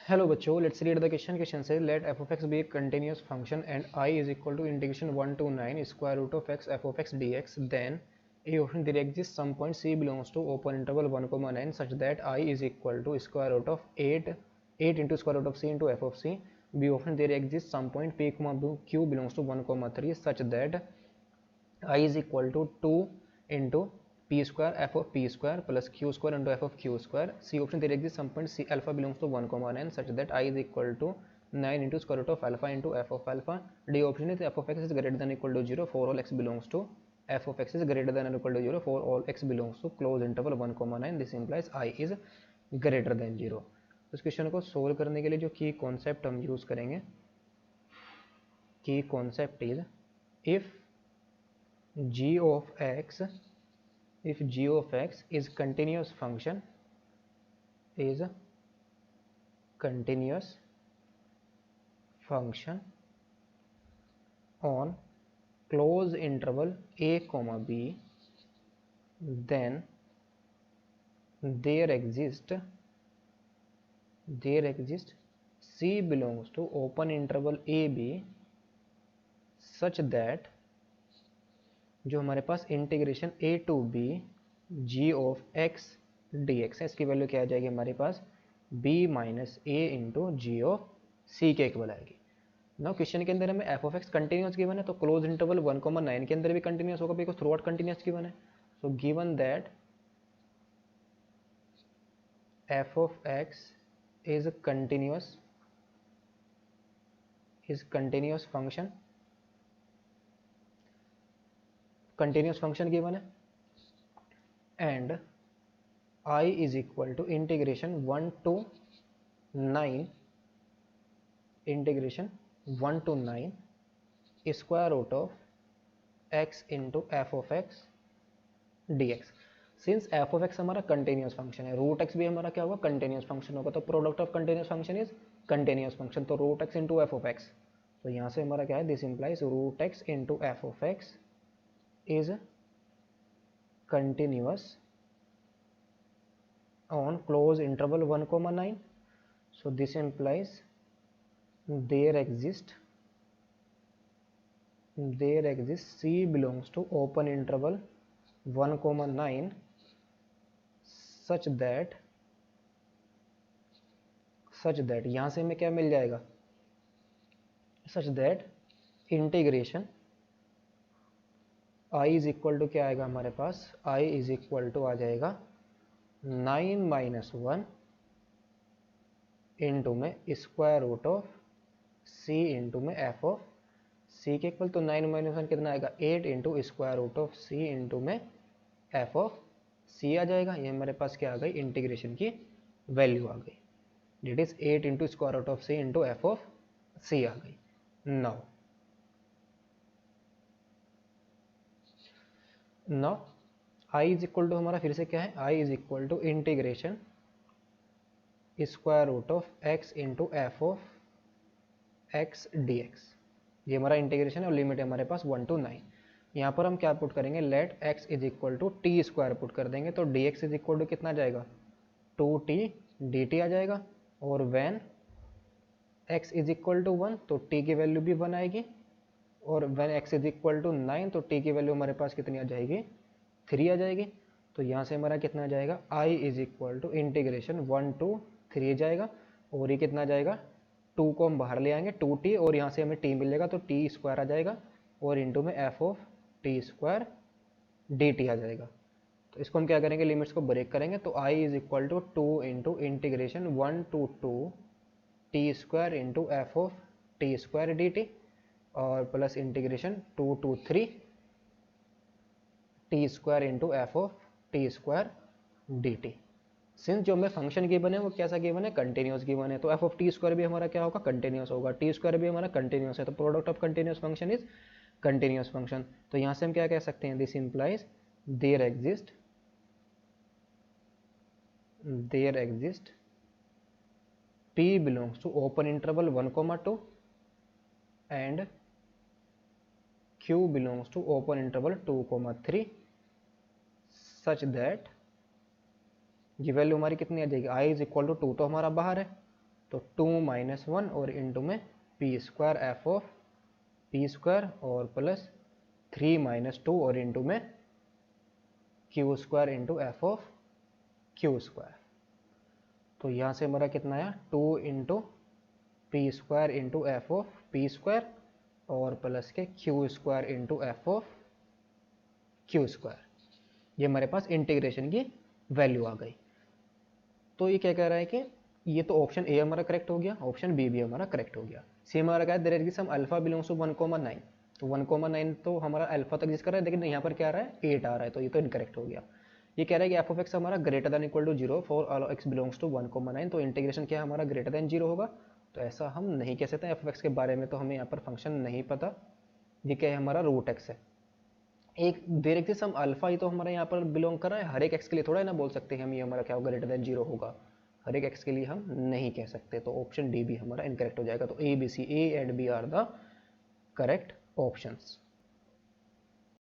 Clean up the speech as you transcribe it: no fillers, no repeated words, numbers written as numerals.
Hello बच्चों, let's read the question. Question से let f of x be a continuous function and I is equal to integration 1 to 9 square root of x f of x D x. Then a option there exist some point c belongs to open interval 1, 9 such that I is equal to square root of 8 into square root of c into F of c. B option there exist some point P Q belongs to 1, 3 सच दैट I is equal to 2 into p square f of p square plus q square into f of q square. C option there exists some point c alpha belongs to 1, 9 such that I is equal to 9 into square root of alpha into f of alpha. D option is f of x is greater than or equal to 0 for all x belongs to f of x is greater than or equal to 0 for all x belongs to close interval 1, 9. This implies I is greater than 0. इस question को solve करने के लिए जो की concept हम use करेंगे, की concept is if g of x, if g of x is continuous function, is continuous function on close interval a comma b, then there exists c belongs to open interval a b such that जो हमारे पास integration a to b g of x dx है, इसकी value क्या आ जाएगी हमारे पास b minus a into g of c के इक्वल आएगी. नाउ क्वेश्चन के अंदर हमें f of x continuous given है, तो क्लोज इंटरवल 1, 9 के अंदर भी कंटिन्यूस होगा because throughout continuous given है. So given that f of x is continuous function, continuous function given है and I is equal to integration 1 to 9 square root of x into F of x D x. Since f of x हमारा continuous function है, root x भी हमारा क्या होगा continuous function होगा, तो product of continuous function is continuous function, तो root X into F of X. तो यहाँ से हमारा क्या है, this implies root X into F of X is continuous on close interval 1, 9. So this implies there exists c belongs to open interval 1, 9 such that यहाँ से हमें क्या मिल जाएगा, such that integration I is equal to क्या आएगा हमारे पास, I is equal to आ जाएगा 9 माइनस 1 इंटू में square root of c into में f ऑफ c के इक्वल, तो 9 माइनस 1 कितना आएगा 8 into square root of c into में f ऑफ c आ जाएगा. ये हमारे पास क्या आ गई, इंटीग्रेशन की वैल्यू आ गई, that is 8 into square root of c into F of c आ गई. Now I is equal to हमारा फिर से क्या है, I is equal to integration square root of x into F of x D X. ये हमारा integration है और लिमिट है हमारे पास 1 to 9. यहाँ पर हम क्या पुट करेंगे, let x is equal to T square put कर देंगे, तो D X is equal to कितना जाएगा 2t dt आ जाएगा, और when x is equal to 1 तो t की वैल्यू भी 1 आएगी, और when x is equal to 9 तो t की वैल्यू हमारे पास कितनी आ जाएगी 3 आ जाएगी. तो यहाँ से हमारा कितना आ जाएगा, I is equal to integration 1 to 3 जाएगा, और ये कितना जाएगा 2 को हम बाहर ले आएंगे 2t, और यहाँ से हमें t मिलेगा तो t स्क्वायर आ जाएगा, और इंटू में f of T square dt आ जाएगा. तो इसको हम क्या करेंगे, लिमिट्स को ब्रेक करेंगे, तो I is equal to 2 into integration 1 to 2 T square into F of T square dt और plus integration 2 to 3 T square into F of T square D T. Since जो हमें फंक्शन गिवन है वो कैसा given है, continuous given है, तो F of T square भी हमारा क्या होगा कंटिन्यूस होगा, टी स्क्वायर भी हमारा कंटिन्यूस है, तो product of continuous function is continuous function. तो यहाँ से हम क्या कह सकते हैं, this implies there exist p belongs to open interval 1, 2 and q belongs to open interval 2, 3 such that ये वैल्यू हमारी कितनी आ जाएगी, I इज इक्वल टू 2 तो हमारा बाहर है, तो 2 माइनस 1 और इंटू में P square F of P square और प्लस 3 माइनस 2 और इंटू में Q square into F of Q square. तो यहाँ से हमारा कितना आया 2 into P square into F of P square और प्लस के Q square into F of Q square. ये हमारे पास इंटीग्रेशन की वैल्यू आ गई। तो ये क्या कह रहा है कि ये तो ऑप्शन ए हमारा करेक्ट हो गया, ऑप्शन बी भी हमारा करेक्ट हो गया। सी हमारा क्या है, there is some alpha belongs to 1,9, तो 1,9 तो हमारा अल्फा तक एग्जिस्ट कर रहा है, लेकिन यहाँ पर क्या आ रहा है 8 आ रहा है, तो ये तो इनकरेक्ट हो गया। ये कह रहा है कि एफ ऑफ एक्स हमारा greater than equal to 0 for all X belongs to 1,9, तो इंटीग्रेशन क्या हमारा ग्रेटर देन 0 होगा। तो ऐसा हम नहीं कह सकते, एफ ऑफ एक्स के बारे में तो हमें यहाँ पर फंक्शन नहीं पता। ये क्या है हमारा रूट एक्स है, एक देर एग्जिस्ट सम अल्फा, ये तो हमारा यहाँ पर बिलोंग कर रहा है, हर एक एक्स के लिए थोड़ा है ना बोल सकते हैं हम ये हमारा क्या होगा ग्रेटर देन 0 होगा, हर एक एक्स के लिए हम नहीं कह सकते। तो ऑप्शन डी भी हमारा इनकरेक्ट हो जाएगा। तो A B C, A and B are the correct options.